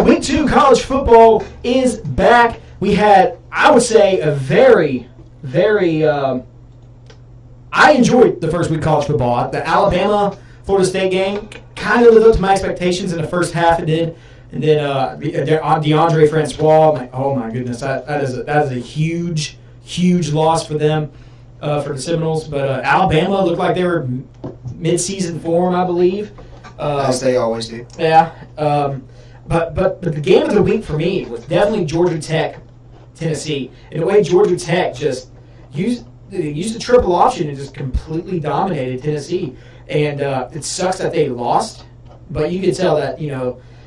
Week 2 college football is back. We had, I would say, a very, very. I enjoyed the first week of college football. The Alabama-Florida State game kind of lived up to my expectations in the first half. It did. And then DeAndre Francois, oh my goodness, that is a huge, huge loss for them, for the Seminoles. But Alabama looked like they were mid-season form, I believe. As they always do. Yeah. But the game of the week for me was definitely Georgia Tech, Tennessee. In a way, Georgia Tech just used the triple option and just completely dominated Tennessee. And it sucks that they lost, but you could tell that,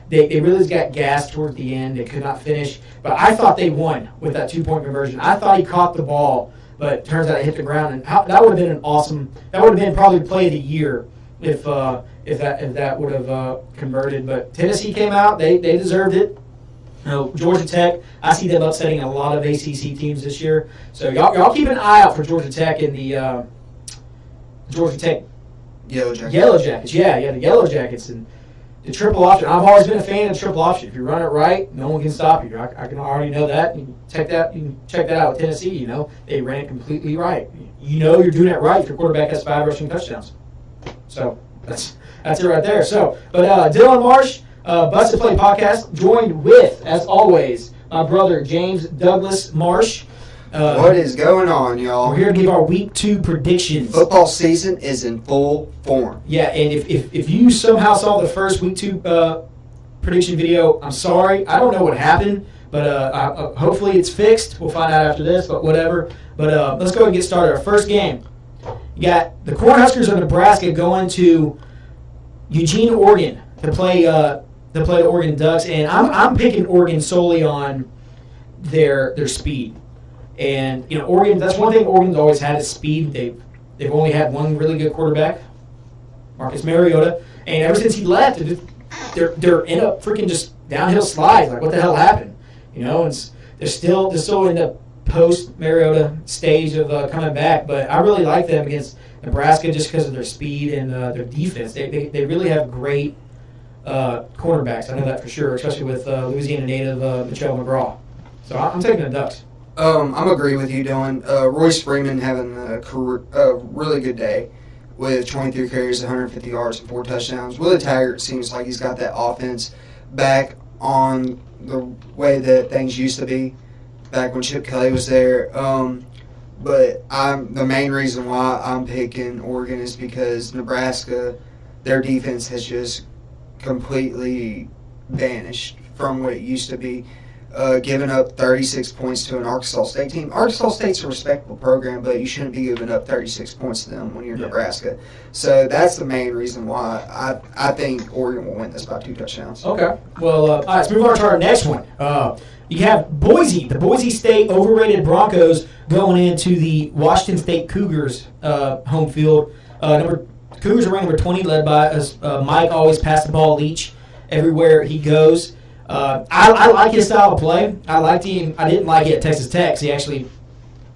they really got gassed towards the end. They could not finish. But I thought they won with that 2-point conversion. I thought he caught the ball, but it turns out it hit the ground. And that would have been that would have been probably play of the year if that would have converted. But Tennessee came out. They deserved it. Georgia Tech, I see them upsetting a lot of ACC teams this year. So y'all keep an eye out for Georgia Tech in the Georgia Tech Yellow Jackets. Yellow Jackets. Yeah, the Yellow Jackets. And the triple option. I've always been a fan of the triple option. If you run it right, no one can stop you. I can already know that. You can check that out with Tennessee. They ran it completely right. You're doing it right if your quarterback has 5 rushing touchdowns. So that's it right there. So, but Dylan Marsh, Busted Play Podcast, joined with, as always, my brother James Douglas Marsh. What is going on, y'all? We're here to give our Week 2 predictions. Football season is in full form. Yeah, and if you somehow saw the first Week 2 prediction video, I'm sorry. I don't know what happened, but hopefully it's fixed. We'll find out after this, but whatever. But let's go and get started. Our first game. You got the Cornhuskers of Nebraska going to Eugene, Oregon to play the Oregon Ducks, and I'm picking Oregon solely on their speed. And Oregon, that's one thing Oregon's always had is speed. They've only had one really good quarterback, Marcus Mariota, and ever since he left, they're in a freaking just downhill slide. Like, what the hell happened? They're still in the post Mariota stage of coming back. But I really like them against Nebraska just because of their speed and their defense. They really have great cornerbacks. I know that for sure, especially with Louisiana native Michelle McGraw. So I'm taking the Ducks. I'm agree with you, Dylan. Royce Freeman having a really good day with 23 carries, 150 yards, and 4 touchdowns. Willie Taggart seems like he's got that offense back on the way that things used to be back when Chip Kelly was there. But the main reason why I'm picking Oregon is because Nebraska, their defense has just completely vanished from what it used to be. Giving up 36 points to an Arkansas State team. Arkansas State's a respectable program, but you shouldn't be giving up 36 points to them when you're Nebraska. So that's the main reason why I think Oregon will win this by 2 touchdowns. Okay. Well, all right, let's move on to our next one. You have Boise, the Boise State overrated Broncos going into the Washington State Cougars home field. Cougars are ranked number 20, led by Mike, always pass the ball Leach everywhere he goes. I like his style of play. I liked him. I didn't like it at Texas Tech. He actually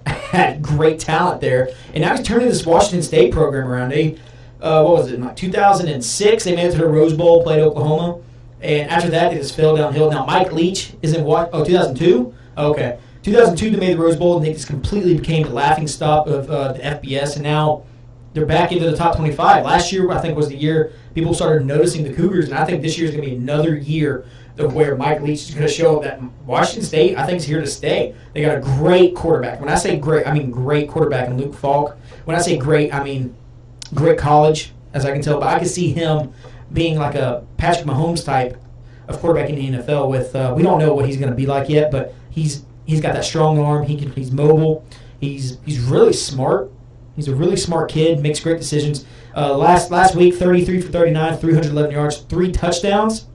had great talent there. And now he's turning this Washington State program around. They, what was it, like 2006, they made it to the Rose Bowl, played Oklahoma. And after that, they just fell downhill. Now, Mike Leach is in what? 2002? Okay. 2002, they made the Rose Bowl, and they just completely became the laughingstock of the FBS. And now they're back into the top 25. Last year, I think, was the year people started noticing the Cougars. And I think this year is going to be another year of where Mike Leach is going to show that Washington State, I think, is here to stay. They got a great quarterback. When I say great, I mean great quarterback in Luke Falk. When I say great, I mean great college, as I can tell. But I can see him being like a Patrick Mahomes type of quarterback in the NFL. With we don't know what he's going to be like yet, but he's got that strong arm. He's mobile. He's really smart. He's a really smart kid. Makes great decisions. Last week, 33 for 39, 311 yards, 3 touchdowns.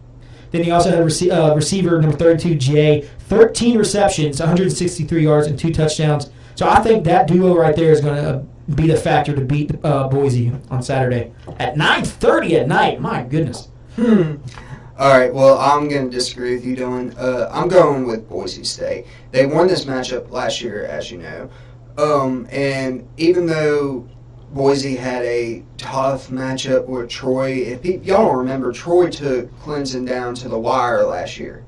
Then he also had a receiver, number 32, Jay, 13 receptions, 163 yards, and 2 touchdowns. So I think that duo right there is going to be the factor to beat Boise on Saturday at 9:30 at night. My goodness. All right, well, I'm going to disagree with you, Dylan. I'm going with Boise State. They won this matchup last year, as you know. And even though Boise had a tough matchup with Troy. If y'all don't remember, Troy took Clemson down to the wire last year.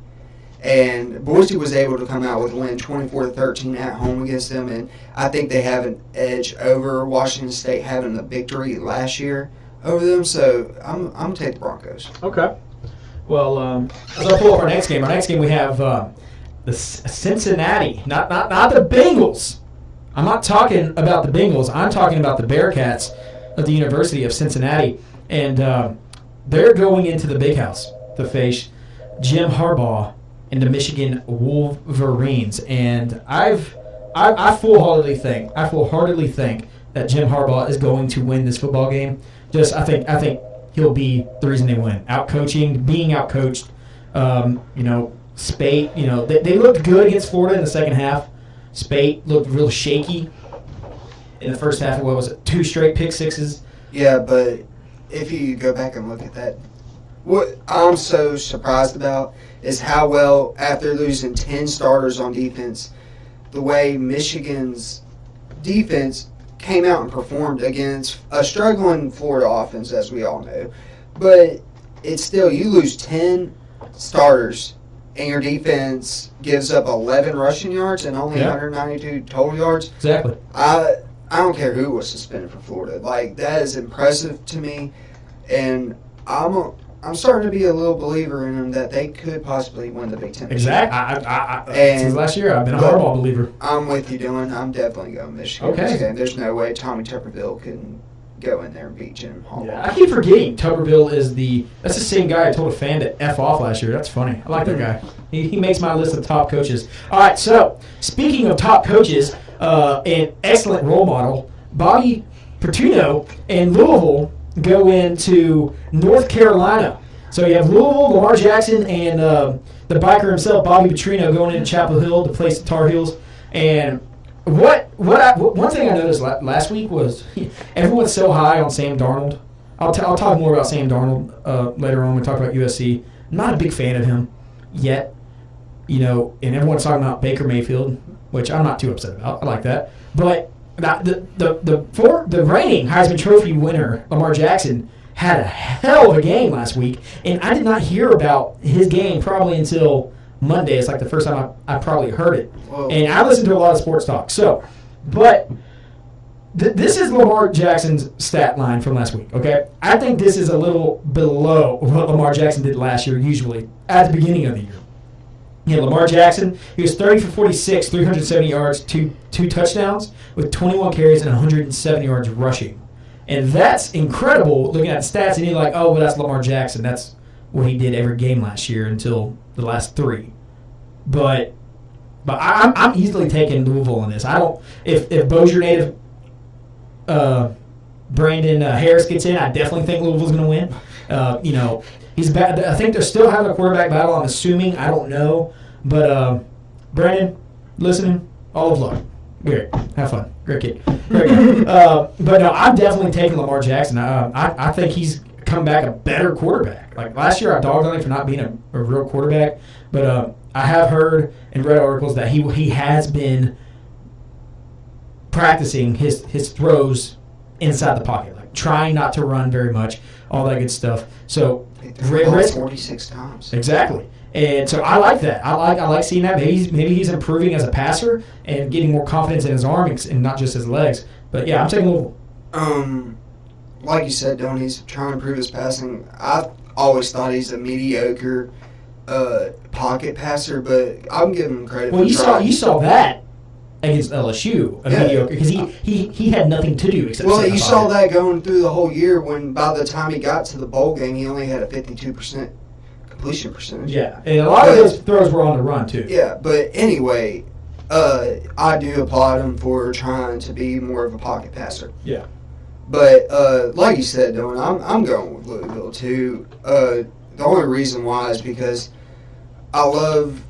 And Boise was able to come out with a win 24-13 at home against them. And I think they have an edge over Washington State having the victory last year over them. So I'm going to take the Broncos. Okay. Well, as I pull up our next game we have the Cincinnati, not the Bengals. I'm not talking about the Bengals. I'm talking about the Bearcats of the University of Cincinnati. And they're going into the Big House to face Jim Harbaugh and the Michigan Wolverines. And I full-heartedly think that Jim Harbaugh is going to win this football game. I think he'll be the reason they win. Being outcoached. Spate, they looked good against Florida in the second half. Spate looked real shaky in the first half. What was it? 2 straight pick sixes. Yeah, but if you go back and look at that, what I'm so surprised about is how well, after losing 10 starters on defense, the way Michigan's defense came out and performed against a struggling Florida offense, as we all know. But it's still, you lose 10 starters and your defense gives up 11 rushing yards and only 192 total yards. Exactly. I don't care who was suspended for Florida. Like, that is impressive to me, and I'm starting to be a little believer in them that they could possibly win the Big Ten. Exactly. Since last year, I've been a Harbaugh believer. I'm with you, Dylan. I'm definitely going Michigan. Okay. This game. There's no way Tommy Tuberville can go in there and beat Jim Harbaugh. Yeah, I keep forgetting Tuberville that's the same guy I told a fan to F off last year. That's funny. I like that guy. He makes my list of top coaches. All right, so speaking of top coaches, an excellent role model, Bobby Petrino and Louisville go into North Carolina. So you have Louisville, Lamar Jackson, and the biker himself, Bobby Petrino, going into Chapel Hill to face the Tar Heels. And one thing I noticed last week was everyone's so high on Sam Darnold. I'll talk more about Sam Darnold later on when we talk about USC. I'm not a big fan of him yet, and everyone's talking about Baker Mayfield, which I'm not too upset about. I like that. But the reigning Heisman Trophy winner, Lamar Jackson, had a hell of a game last week, and I did not hear about his game probably until Monday. It's like the first time I probably heard it. Whoa. And I listen to a lot of sports talk. So, but this is Lamar Jackson's stat line from last week, okay? I think this is a little below what Lamar Jackson did last year usually at the beginning of the year. Lamar Jackson, he was 30 for 46, 370 yards, two touchdowns with 21 carries and 170 yards rushing. And that's incredible looking at the stats, and you're like, oh, well, that's Lamar Jackson. That's what he did every game last year until the last 3. But I'm easily taking Louisville in this. I don't. If Bossier native Brandon Harris gets in, I definitely think Louisville's going to win. He's bad. I think they're still having a quarterback battle. I'm assuming. I don't know, but Brandon, listening, all of luck. Great, have fun. Great kid. Great guy. But no, I'm definitely taking Lamar Jackson. I think he's come back a better quarterback. Like last year, I dogged on him for not being a real quarterback, but I have heard and read articles that he has been practicing his throws inside the pocket, like trying not to run very much, all that good stuff. So 46 times. Exactly. And so I like that. I like seeing that. Maybe he's improving as a passer and getting more confidence in his arm and not just his legs. But yeah, I'm taking Louisville. Like you said, Don, he's trying to improve his passing. I've always thought he's a mediocre pocket passer, but I'm giving him credit. Well, you saw that against LSU, mediocre, because he had nothing to do except. Well, you saw that going through the whole year. When by the time he got to the bowl game, he only had a 52% completion percentage. Yeah, and a lot of those throws were on the run too. Yeah, but anyway, I do applaud him for trying to be more of a pocket passer. Yeah. But like you said, Dylan, I'm going with Louisville too. The only reason why is because I love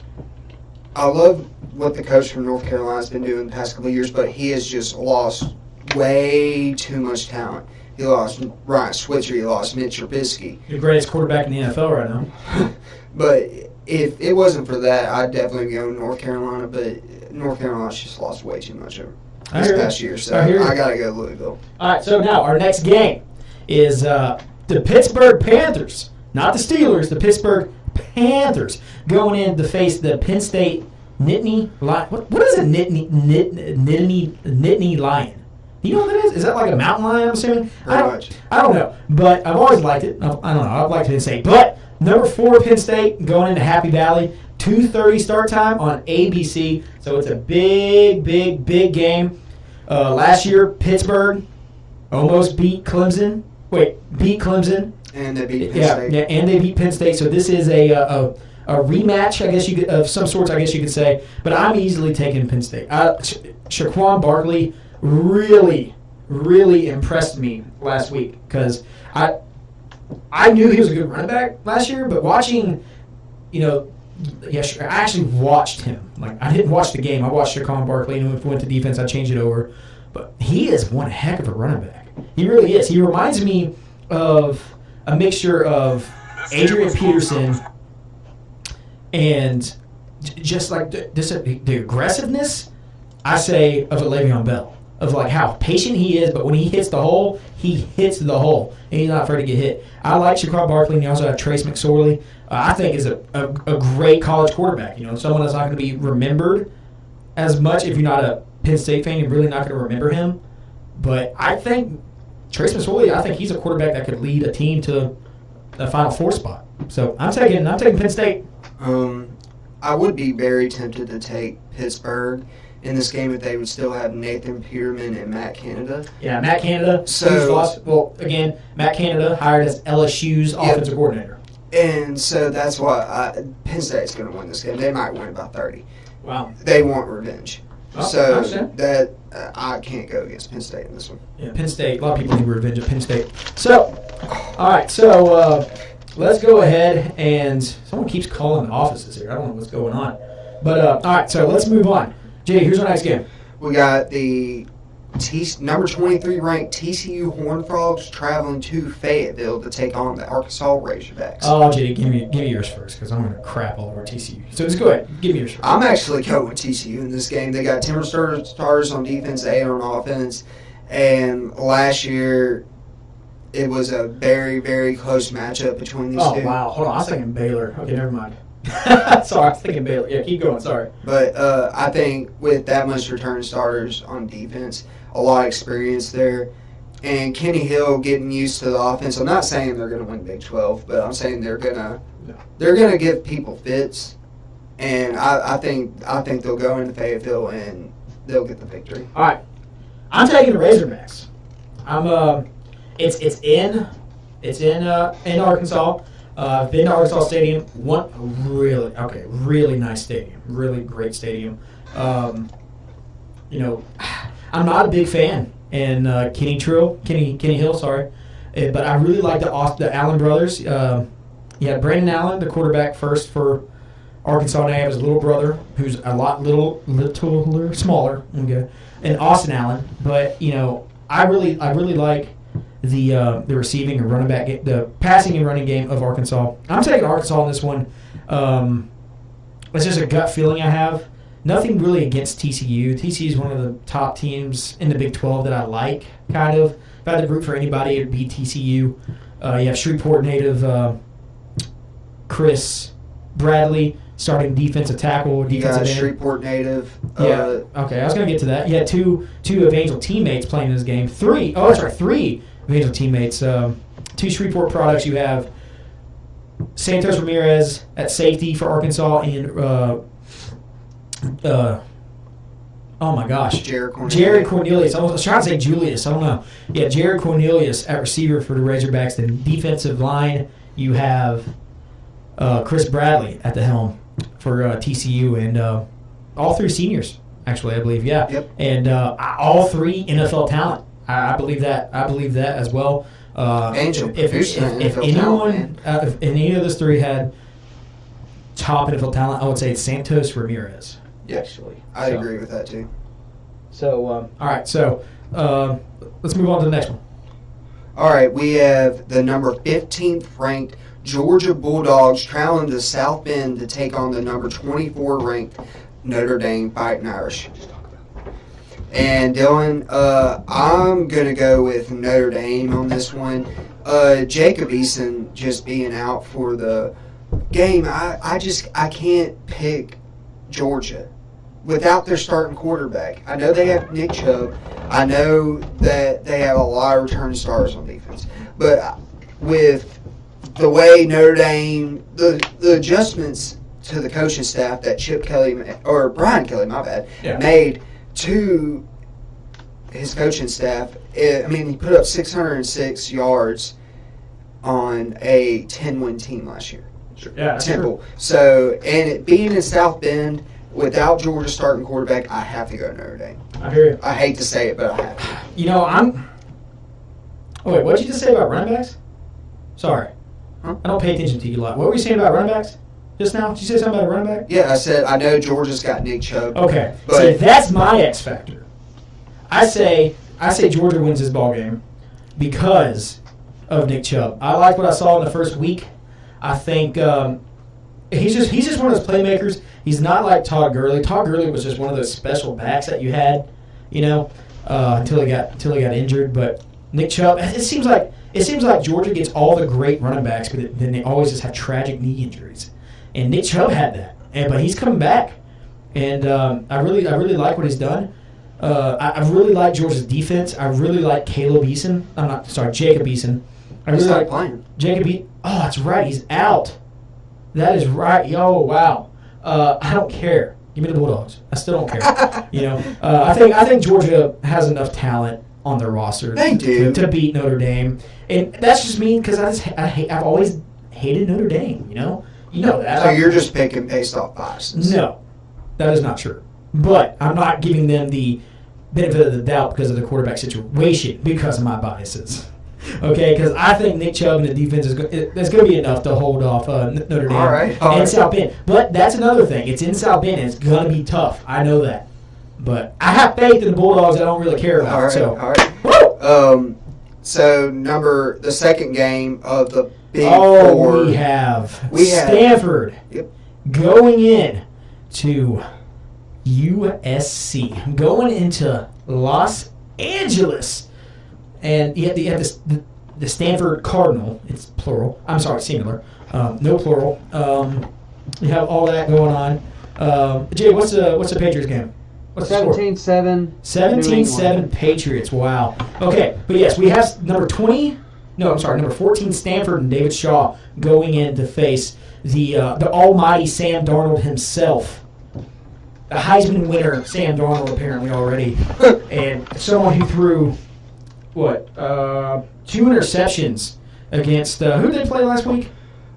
what the coach from North Carolina has been doing the past couple of years, but he has just lost way too much talent. He lost Ryan Switzer. He lost Mitch Trubisky. The greatest quarterback in the NFL right now. But if it wasn't for that, I'd definitely go North Carolina. But North Carolina's just lost way too much of it. this past year. So I got to go Louisville. All right, so now our next game is the Pittsburgh Panthers, not the Steelers, the Pittsburgh Panthers, going in to face the Penn State Nittany Lion. What is a Nittany Lion? Do you know what that is? Is that like a mountain lion, I'm assuming? I don't know, but I've always liked it. I don't know. I've liked it to say. But number 4, Penn State, going into Happy Valley, 2:30 start time on ABC. So it's a big game. Last year, Pittsburgh almost beat Clemson. Beat Clemson. And they beat Penn State. Yeah, and they beat Penn State. So this is a rematch, I guess you could, of some sorts, I guess you could say. But I'm easily taking Penn State. Saquon Barkley really impressed me last week because I knew he was a good running back last year, but watching, I actually watched him. Like, I didn't watch the game. I watched Saquon Barkley, and if we went to defense, I'd change it over. But he is one heck of a running back. He really is. He reminds me of a mixture of Adrian Peterson and just like the aggressiveness, I say, of a Le'Veon Bell. Of like how patient he is, but when he hits the hole, he hits the hole, and he's not afraid to get hit. I like Saquon Barkley, and you also have Trace McSorley. I think is a great college quarterback. Someone that's not going to be remembered as much if you're not a Penn State fan. You're really not going to remember him. But I think Trace McSorley, I think he's a quarterback that could lead a team to a Final Four spot. So I'm taking Penn State. I would be very tempted to take Pittsburgh in this game if they would still have Nathan Peterman and Matt Canada. Yeah, Matt Canada. Matt Canada hired as LSU's offensive coordinator. And so that's why Penn State's going to win this game. They might win by 30. Wow. They want revenge. Oh, so that I can't go against Penn State in this one. Yeah, Penn State. A lot of people need revenge at Penn State. So, all right. So let's go ahead and someone keeps calling the offices here. I don't know what's going on. But all right. So let's move on. Jay, here's our next game. We got the number 23 ranked TCU Horned Frogs traveling to Fayetteville to take on the Arkansas Razorbacks. Oh, Jay, give me yours first because I'm going to crap all over TCU. So just go ahead. Give me yours first. I'm actually going with TCU in this game. They got Timber Stars on defense, 8 on offense. And last year, it was a very, very close matchup between these two. Oh, wow. Hold on. I was thinking Baylor. Okay, never mind. Sorry, I was thinking Baylor. Yeah, keep going. Sorry. But I think with that much return starters on defense, a lot of experience there, and Kenny Hill getting used to the offense. I'm not saying they're going to win Big 12, but I'm saying they're gonna give people fits, and I think they'll go into Fayetteville and they'll get the victory. All right, I'm taking the Razorbacks. It's in Arkansas. Been to Arkansas Stadium. Really nice stadium. Really great stadium. I'm not a big fan in Kenny Hill, sorry, but I really like the Allen brothers. Brandon Allen, the quarterback first for Arkansas. Now he has his little brother, who's a lot littler, smaller. Okay, and Austin Allen. But I really like the receiving and running back, the passing and running game of Arkansas. I'm taking Arkansas in this one. It's just a gut feeling I have. Nothing really against TCU. TCU is one of the top teams in the Big 12 that I like, kind of. If I had to root for anybody, it would be TCU. You have Shreveport native Chris Bradley starting defensive tackle. Defensive end. Shreveport native. Okay, I was going to get to that. You had two Evangel teammates playing in this game. Three Evangel teammates. Two Shreveport products. You have Santos Ramirez at safety for Arkansas and oh my gosh, Jared Cornelius. I was trying to say Julius. I don't know. Yeah, Jared Cornelius at receiver for the Razorbacks. And defensive line, you have Chris Bradley at the helm for TCU, and all 3 seniors, actually, I believe. Yeah, yep. And all 3 NFL talent. I believe that. I believe that as well. If anyone, if any of those 3 had top NFL talent, I would say it's Santos Ramirez. Yeah, actually, I agree with that too. So, all right. So, let's move on to the next one. All right, we have the number 15th ranked Georgia Bulldogs traveling to South Bend to take on the number 24 ranked Notre Dame Fighting Irish. And Dylan, I'm gonna go with Notre Dame on this one. Jacob Eason just being out for the game. I can't pick Georgia without their starting quarterback. I know they have Nick Chubb. I know that they have a lot of return stars on defense. But with the way Notre Dame, the adjustments to the coaching staff that Brian Kelly, made to his coaching staff, he put up 606 yards on a 10-win team last year. Yeah, Temple. true. So, and it being in South Bend, without Georgia starting quarterback, I have to go Notre Dame. I hear you. I hate to say it, but I have to. Oh, wait, what did you just say about running backs? Sorry. Huh? I don't pay attention to you a lot. What were you saying about running backs just now? Did you say something about a running back? Yeah, I said I know Georgia's got Nick Chubb. Okay. But See, that's my X factor. I say Georgia wins this ball game because of Nick Chubb. I like what I saw in the first week. I think he's just one of those playmakers. He's not like Todd Gurley. Todd Gurley was just one of those special backs that you had, until he got injured. But Nick Chubb, it seems like Georgia gets all the great running backs, but then they always just have tragic knee injuries. And Nick Chubb had that, but he's coming back, and I really like what he's done. I really like Georgia's defense. I really like Jacob Eason. I really like playing. Oh, that's right. He's out. That is right. Yo, wow. I don't care. Give me the Bulldogs. I still don't care. I think Georgia has enough talent on their roster to beat Notre Dame, and that's just me because I've always hated Notre Dame. You know that. So you're just picking based off biases. No, that is not true. But I'm not giving them the benefit of the doubt because of the quarterback situation because of my biases. Okay, because I think Nick Chubb and the defense is going to be enough to hold off Notre Dame and South Bend. But that's another thing. It's in South Bend, and it's going to be tough. I know that. But I have faith in the Bulldogs. I don't really care about. All right. So the second game of the Big Four. We have Stanford going in to USC, going into Los Angeles. And you have the Stanford Cardinal. It's plural. I'm sorry, singular. No plural. You have all that going on. Jay, what's the Patriots game? What's 17-7. 17-7 Patriots. Wow. Okay, but yes, we have number 14 Stanford and David Shaw going in to face the almighty Sam Darnold himself. The Heisman winner, Sam Darnold, apparently already. And someone who threw... 2 interceptions against who did they play last week?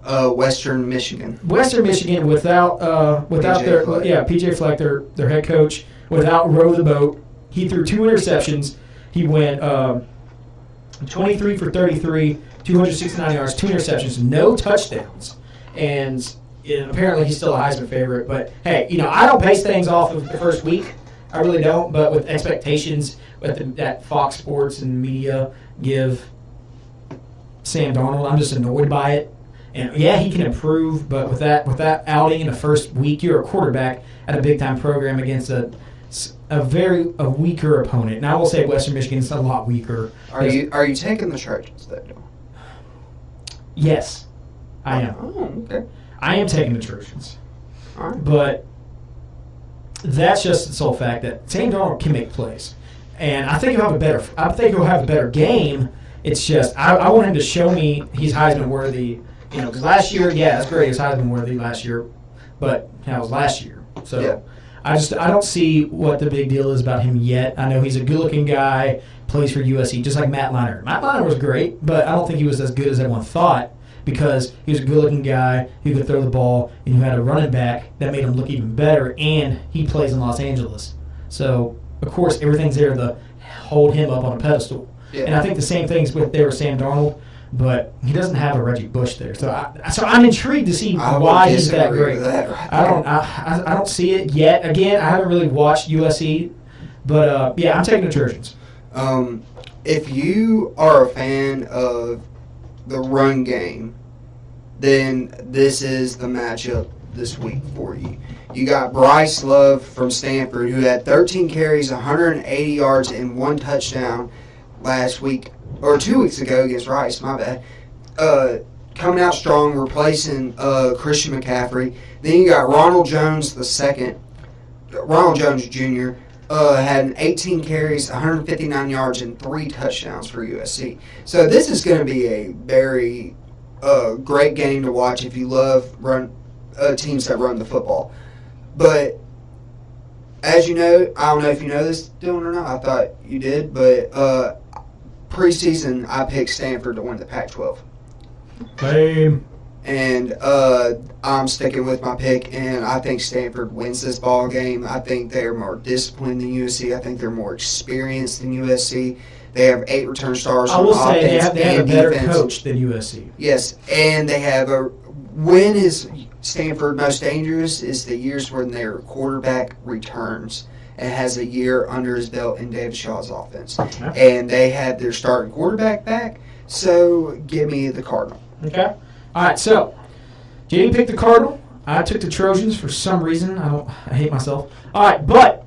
Western Michigan. Western Michigan without PJ Fleck, their head coach, without Row the Boat. He threw 2 interceptions. He went 23 for 33, 269 yards, 2 interceptions, no touchdowns, and apparently he's still a Heisman favorite. But hey, I don't base things off of the first week. I really don't. But with expectations that Fox Sports and media give Sam Darnold, I'm just annoyed by it. And yeah, he can improve, but with that outing in the first week, you're a quarterback at a big time program against a weaker opponent. And I will say Western Michigan's a lot weaker. Are you taking the Trojans though? Yes, I am. Oh, okay. I am taking the Trojans. All right. But that's just the sole fact that Sam Darnold can make plays, and I think he'll have a better game. It's just I want him to show me he's Heisman worthy. Because last year, that's great. He was Heisman worthy last year, but that was last year. So yeah. I don't see what the big deal is about him yet. I know he's a good-looking guy, plays for USC, just like Matt Leinart. Matt Leinart was great, but I don't think he was as good as everyone thought. Because he was a good-looking guy who could throw the ball and who had a running back that made him look even better, and he plays in Los Angeles. So, of course, everything's there to hold him up on a pedestal. Yeah. And I think the same thing's with Sam Darnold, but he doesn't have a Reggie Bush there. So I'm intrigued to see why he's that great. I don't see it yet. Again, I haven't really watched USC, but I'm taking the Trojans. If you are a fan of the run game, then this is the matchup this week for you. You got Bryce Love from Stanford, who had 13 carries, 180 yards, and 1 touchdown last week, or 2 weeks ago against Rice, my bad. Coming out strong, replacing Christian McCaffrey. Then you got Ronald Jones II, Ronald Jones Jr., had 18 carries, 159 yards, and 3 touchdowns for USC. So this is going to be a very great game to watch if you love teams that run the football. But as you know, I don't know if you know this, Dylan, or not. I thought you did, but preseason I picked Stanford to win the Pac-12. Same. And I'm sticking with my pick, and I think Stanford wins this ball game. I think they're more disciplined than USC. I think they're more experienced than USC. They have 8 return stars. I will say they offense have a and better defense. coach than USC. Yes, and they have when is Stanford most dangerous is the years when their quarterback returns and has a year under his belt in David Shaw's offense. Okay. And they have their starting quarterback back, so give me the Cardinal. Okay. All right, so JD picked the Cardinal. I took the Trojans for some reason. I hate myself. All right, but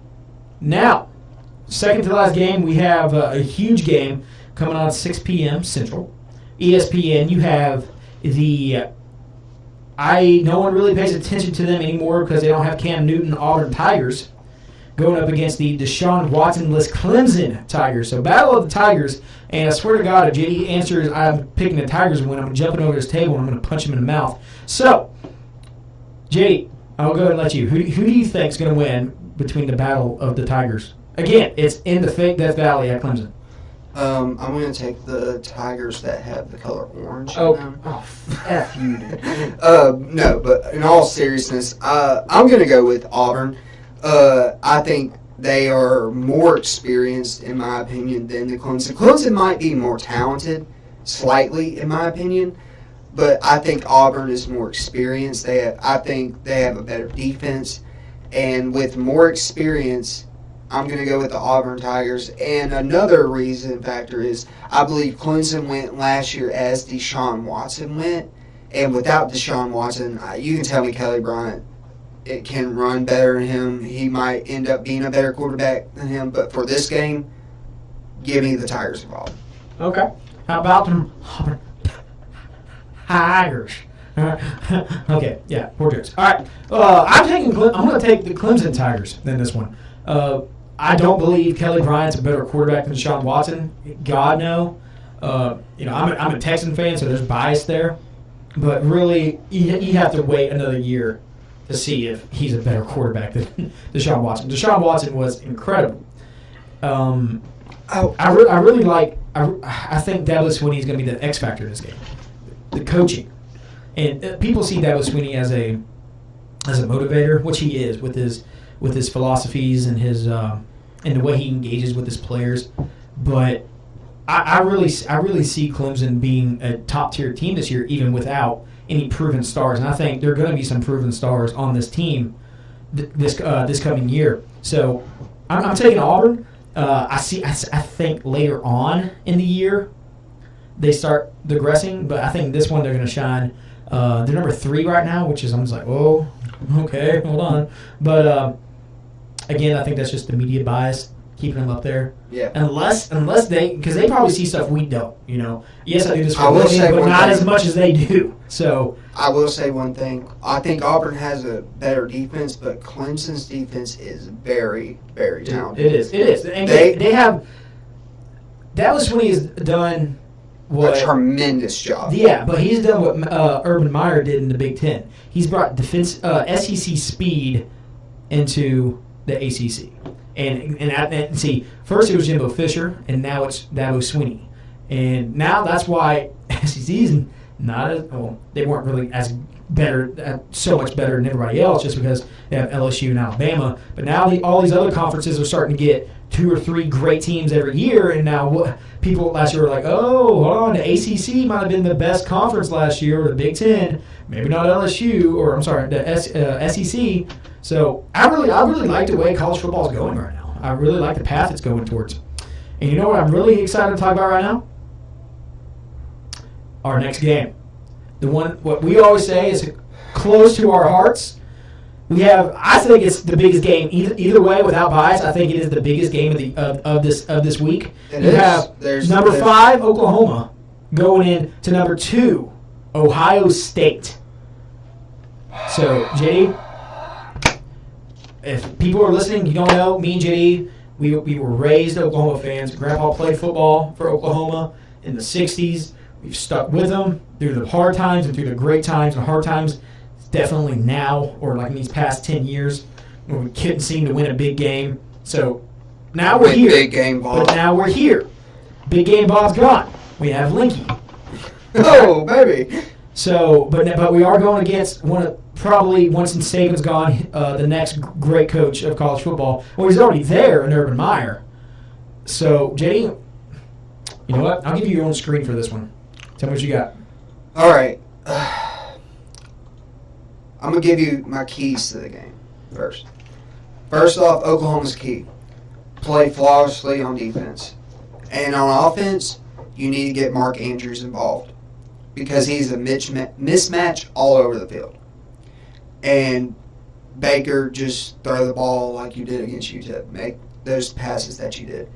now, second to last game, we have a huge game coming on at 6 p.m. Central. ESPN, you have no one really pays attention to them anymore because they don't have Cam Newton Auburn Tigers going up against the Deshaun Watson-less Clemson Tigers. So battle of the Tigers, and I swear to God, if JD answers I'm picking the Tigers to win, I'm jumping over this table and I'm going to punch him in the mouth. So, JD, I'll go ahead and let you. Who do you think is going to win between the battle of the Tigers? Again, it's in the fake Death Valley at Clemson. I'm going to take the Tigers that have the color orange. Oh, in them. F you, dude. No, but in all seriousness, I'm going to go with Auburn. I think they are more experienced, in my opinion, than the Clemson. Clemson might be more talented, slightly, in my opinion, but I think Auburn is more experienced. I think they have a better defense, and with more experience, I'm going to go with the Auburn Tigers. And another reason factor is I believe Clemson went last year as Deshaun Watson went, and without Deshaun Watson, you can tell me Kelly Bryant it can run better than him. He might end up being a better quarterback than him. But for this game, give me the Tigers involved. Okay. How about them Auburn Tigers? Okay, yeah, poor jokes. All right, I'm going to take the Clemson Tigers in this one. I don't believe Kelly Bryant's a better quarterback than Deshaun Watson. God, no. I'm a Texan fan, so there's bias there. But really, you have to wait another year to see if he's a better quarterback than Deshaun Watson. Deshaun Watson was incredible. I really like. I think Dabo Swinney is going to be the X factor in this game. The coaching, and people see Dabo Swinney as a motivator, which he is with his philosophies and his and the way he engages with his players. But I really see Clemson being a top tier team this year, even without any proven stars. And I think there are going to be some proven stars on this team this coming year. So I'm taking Auburn. I think later on in the year they start digressing, but I think this one they're going to shine. They're number 3 right now, which is I'm just like, oh, okay, hold on. But again, I think that's just the media bias keeping them up there. Yeah. Unless because they probably see stuff we don't. Yes, I do this for I a will living, say but one not thing. as much as they do. So I will say one thing. I think Auburn has a better defense, but Clemson's defense is very, very talented. it is. And they have. Dabo Swinney has done what A tremendous job. Yeah, but he's done what Urban Meyer did in the Big Ten. He's brought SEC speed into the ACC. And see, first it was Jimbo Fisher, and now it's Dabo Swinney. And now that's why SEC's not as well. They weren't really as better, so much better than everybody else, just because they have LSU and Alabama. But now all these other conferences are starting to get 2 or 3 great teams every year. And now people last year were like, oh, hold on, the ACC might have been the best conference last year, or the Big Ten, maybe not LSU, or I'm sorry, the SEC. So I really like the way college football is going right now. I really like the path it's going towards. And you know what I'm really excited to talk about right now? Our next game. The one, what we always say is close to our hearts. I think it's the biggest game either way. Without bias, I think it is the biggest game of this week. There's number 5 Oklahoma going in to number 2 Ohio State. So JD, if people are listening, you don't know, me and JD, we were raised Oklahoma fans. Grandpa played football for Oklahoma in the 60s. We've stuck with them through the hard times and through the great times and hard times. Definitely now, or like in these past 10 years, when we couldn't seem to win a big game. So now we're here. Big game Bob. But now we're here. Big game Bob's gone. We have Linky. Oh, baby. So, but we are going against probably once Saban's gone, the next great coach of college football. Well, he's already there in Urban Meyer. So, JD, you know what? I'll give you your own screen for this one. Tell me what you got. All right. I'm going to give you my keys to the game first. First off, Oklahoma's key. Play flawlessly on defense. And on offense, you need to get Mark Andrews involved because he's a mismatch all over the field. And Baker, just throw the ball like you did against UTEP. Make those passes that you did.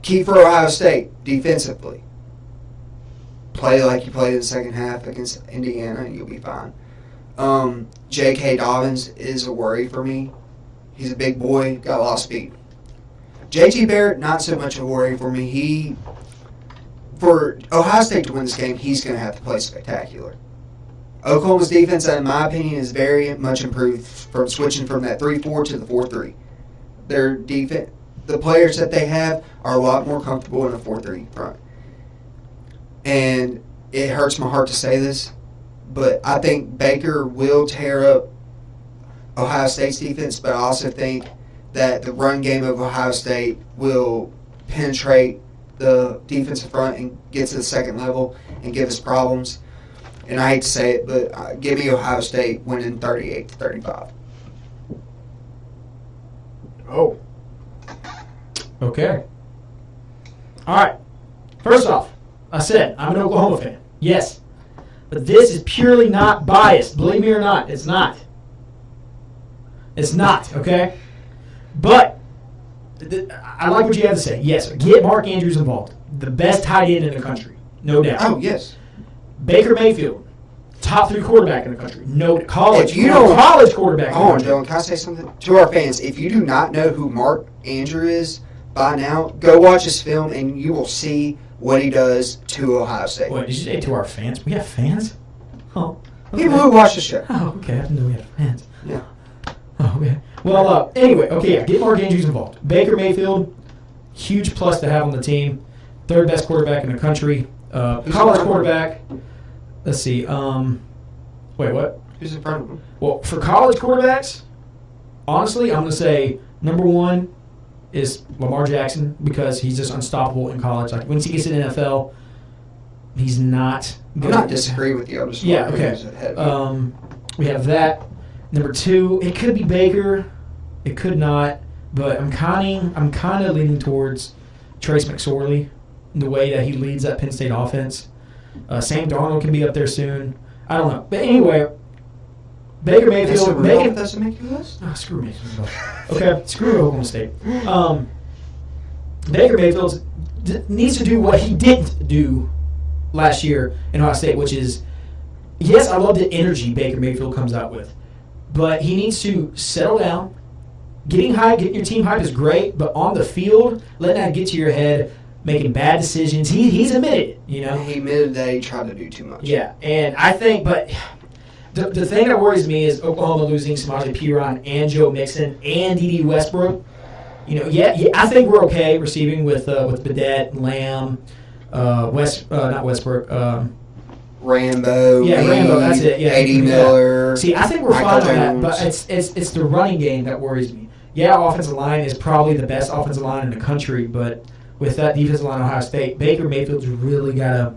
Key for Ohio State, defensively. Play like you played in the second half against Indiana, and you'll be fine. J.K. Dobbins is a worry for me. He's a big boy, got a lot of speed. J.T. Barrett, not so much a worry for me. For Ohio State to win this game, he's going to have to play spectacular. Oklahoma's defense, in my opinion, is very much improved from switching from that 3-4 to the 4-3. Their defense, the players that they have are a lot more comfortable in a 4-3 front. And it hurts my heart to say this, but I think Baker will tear up Ohio State's defense, but I also think that the run game of Ohio State will penetrate the defensive front and get to the second level and give us problems. And I hate to say it, but give me Ohio State winning 38-35. Oh. Okay. All right. First off, I said I'm an Oklahoma fan. Yes. But this is purely not biased. Believe me or not, it's not. It's not, okay? But I like what you have to say. Yes, get Mark Andrews involved. The best tight end in the country. No doubt. Oh, yes. Baker Mayfield, top 3 quarterback in the country. No college. If you don't, college quarterback. Hold on, Dylan. Can I say something to our fans? If you do not know who Mark Andrews is by now, go watch his film and you will see what he does to Ohio State. What did you say to our fans? We have fans? Oh, okay. People who watch the show. Oh, okay. I didn't know we had fans. Yeah. Oh, okay. Well, anyway, okay, yeah, get Mark Andrews involved. Baker Mayfield, huge plus to have on the team. 3rd best quarterback in the country. College quarterback. Let's see. Wait, what? Who's in front of him? Well, for college quarterbacks, honestly, I'm going to say number 1 is Lamar Jackson because he's just unstoppable in college. Like, once he gets in the NFL, he's not good. I'm not disagreeing with you. I'm just okay. We have that. Number 2, it could be Baker. It could not. But I'm kind of leaning towards Trace McSorley, the way that he leads that Penn State offense. Sam Darnold can be up there soon. I don't know. But anyway, Baker Mayfield. Doesn't make your list? Oh, screw me. Okay, screw Oklahoma State. Baker Mayfield needs to do what he didn't do last year in Ohio State, which is, yes, I love the energy Baker Mayfield comes out with, but he needs to settle down. Getting your team hype is great, but on the field, letting that get to your head, making bad decisions. He's admitted it, you know. He admitted that he tried to do too much. Yeah, and I think, but the thing that worries me is Oklahoma losing Samaje Perine and Joe Mixon and D.D. Westbrook. You know, I think we're okay receiving with Bidette, Lamb, not Westbrook. Rambo. Yeah, Meade, Rambo. That's it. Yeah, A.D. Miller. See, I think we're fine on that, but it's the running game that worries me. Yeah, offensive line is probably the best offensive line in the country, but with that defensive line, Ohio State, Baker Mayfield's really got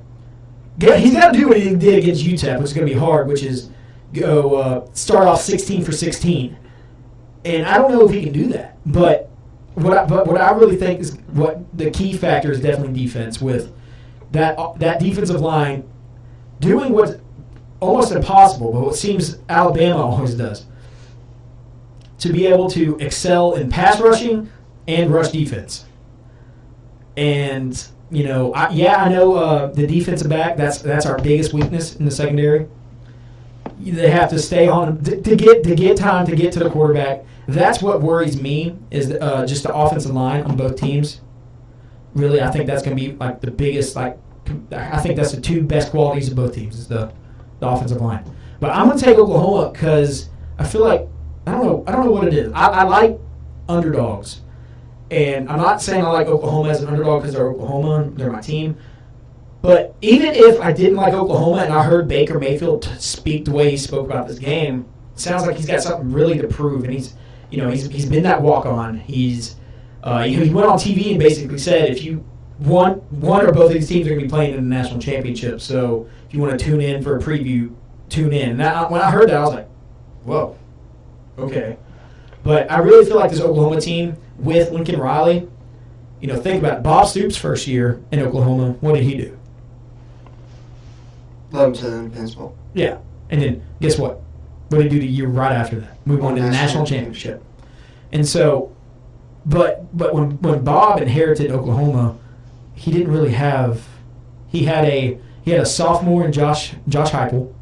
to. He's got to do what he did against UTEP, which is going to be hard, which is go start off 16 for 16. And I don't know if he can do that, but what I really think is what the key factor is definitely defense. With that defensive line doing what's almost impossible, but what seems Alabama always does. to be able to excel in pass rushing and rush defense. And, I know the defensive back, that's our biggest weakness in the secondary. They have to stay on to get time to get to the quarterback. That's what worries me is just the offensive line on both teams. Really, I think that's going to be like the biggest. I think that's the two best qualities of both teams is the offensive line. But I'm going to take Oklahoma because I feel like I don't know what it is. I like underdogs, and I'm not saying I like Oklahoma as an underdog because they're Oklahoma, they're my team. But even if I didn't like Oklahoma and I heard Baker Mayfield speak the way he spoke about this game, it sounds like he's got something really to prove, and he's been that walk-on. He went on TV and basically said if you one or both of these teams are going to be playing in the national championship, so if you want to tune in for a preview, tune in. And when I heard that, I was like, whoa, okay. But I really feel like this Oklahoma team with Lincoln Riley, think about it. Bob Stoops' first year in Oklahoma, what did he do? Led them to the Independence Bowl. Yeah. And then guess what? What did he do the year right after that? We won the national championship. And so, but when Bob inherited Oklahoma, he didn't really have. He had a sophomore in Josh Heupel,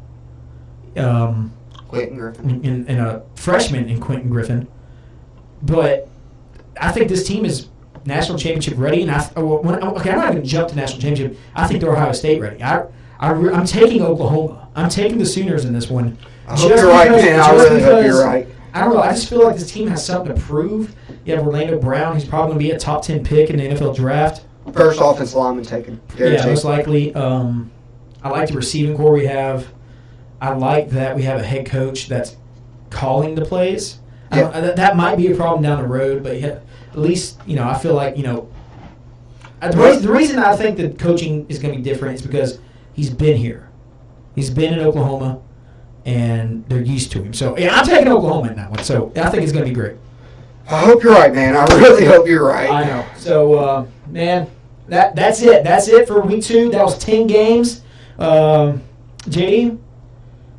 Quentin Griffin, and a freshman in Quentin Griffin. But I think this team is national championship ready. And I'm not going to jump to national championship. I think they're Ohio State ready. I'm taking Oklahoma. I'm taking the Sooners in this one. I hope you're right, man. I really hope you're right. I don't know. I just feel like this team has something to prove. You have Orlando Brown. He's probably going to be a top 10 pick in the NFL draft. First offensive lineman taken. Most likely. I like the receiving core we have. I like that we have a head coach that's calling the plays. Yeah. That might be a problem down the road, but at least, I feel like, the reason I think that coaching is going to be different is because he's been here. He's been in Oklahoma, and they're used to him. So, yeah, I'm taking Oklahoma in that one. So, I think it's going to be great. I hope you're right, man. I really hope you're right. I know. So, man, that's it. That's it for week 2. That was 10 games. JD,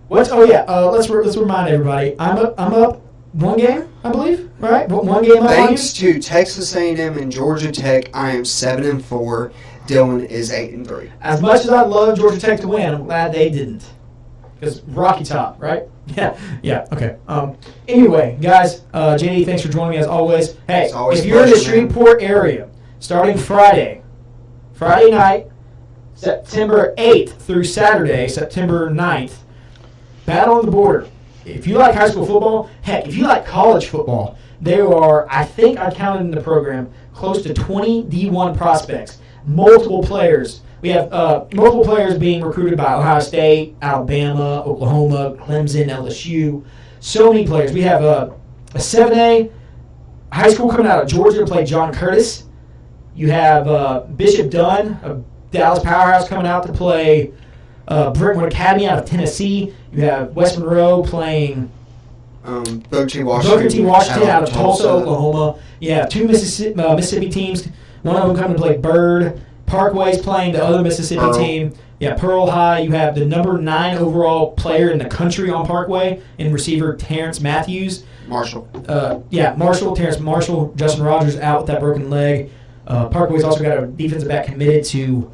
let's remind everybody. I'm up 1 game, I believe. Right? 1 game up. Thanks to Texas A&M and Georgia Tech, I am 7-4. Dylan is 8-3. As much as I love Georgia Tech to win, I'm glad they didn't. Because Rocky Top, right? Yeah. Okay. Anyway, guys, JD, thanks for joining me as always. Hey, if you're in the Shreveport area, starting Friday night, September 8th through Saturday, September 9th, Battle on the Border. If you like high school football, heck, if you like college football, there are, I think I counted in the program, close to 20 D1 prospects. Multiple players. We have multiple players being recruited by Ohio State, Alabama, Oklahoma, Clemson, LSU. So many players. We have a 7A high school coming out of Georgia to play John Curtis. You have Bishop Dunn, a Dallas powerhouse, coming out to play Brentwood Academy out of Tennessee. You have West Monroe playing Booker T. Washington out of Tulsa, Oklahoma. You have 2 Mississippi teams. One of them coming to play Bird. Parkway's playing the other Mississippi team. Yeah, Pearl High. You have the number 9 overall player in the country on Parkway in receiver Terrence Matthews. Marshall. Terrence Marshall. Justin Rogers out with that broken leg. Parkway's also got a defensive back committed to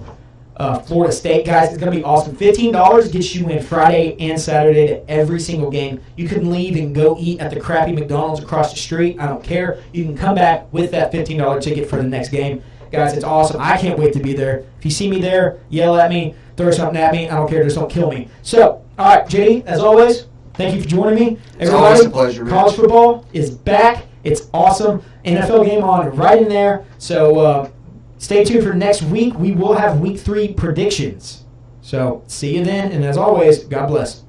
Florida State. Guys, it's going to be awesome. $15 gets you in Friday and Saturday to every single game. You can leave and go eat at the crappy McDonald's across the street. I don't care. You can come back with that $15 ticket for the next game. Guys, it's awesome. I can't wait to be there. If you see me there, yell at me, throw something at me. I don't care. Just don't kill me. So, all right, JD, as always, thank you for joining me. It's always a pleasure, man. College football is back. It's awesome. NFL game on right in there. So, stay tuned for next week. We will have week 3 predictions. So, see you then. And as always, God bless.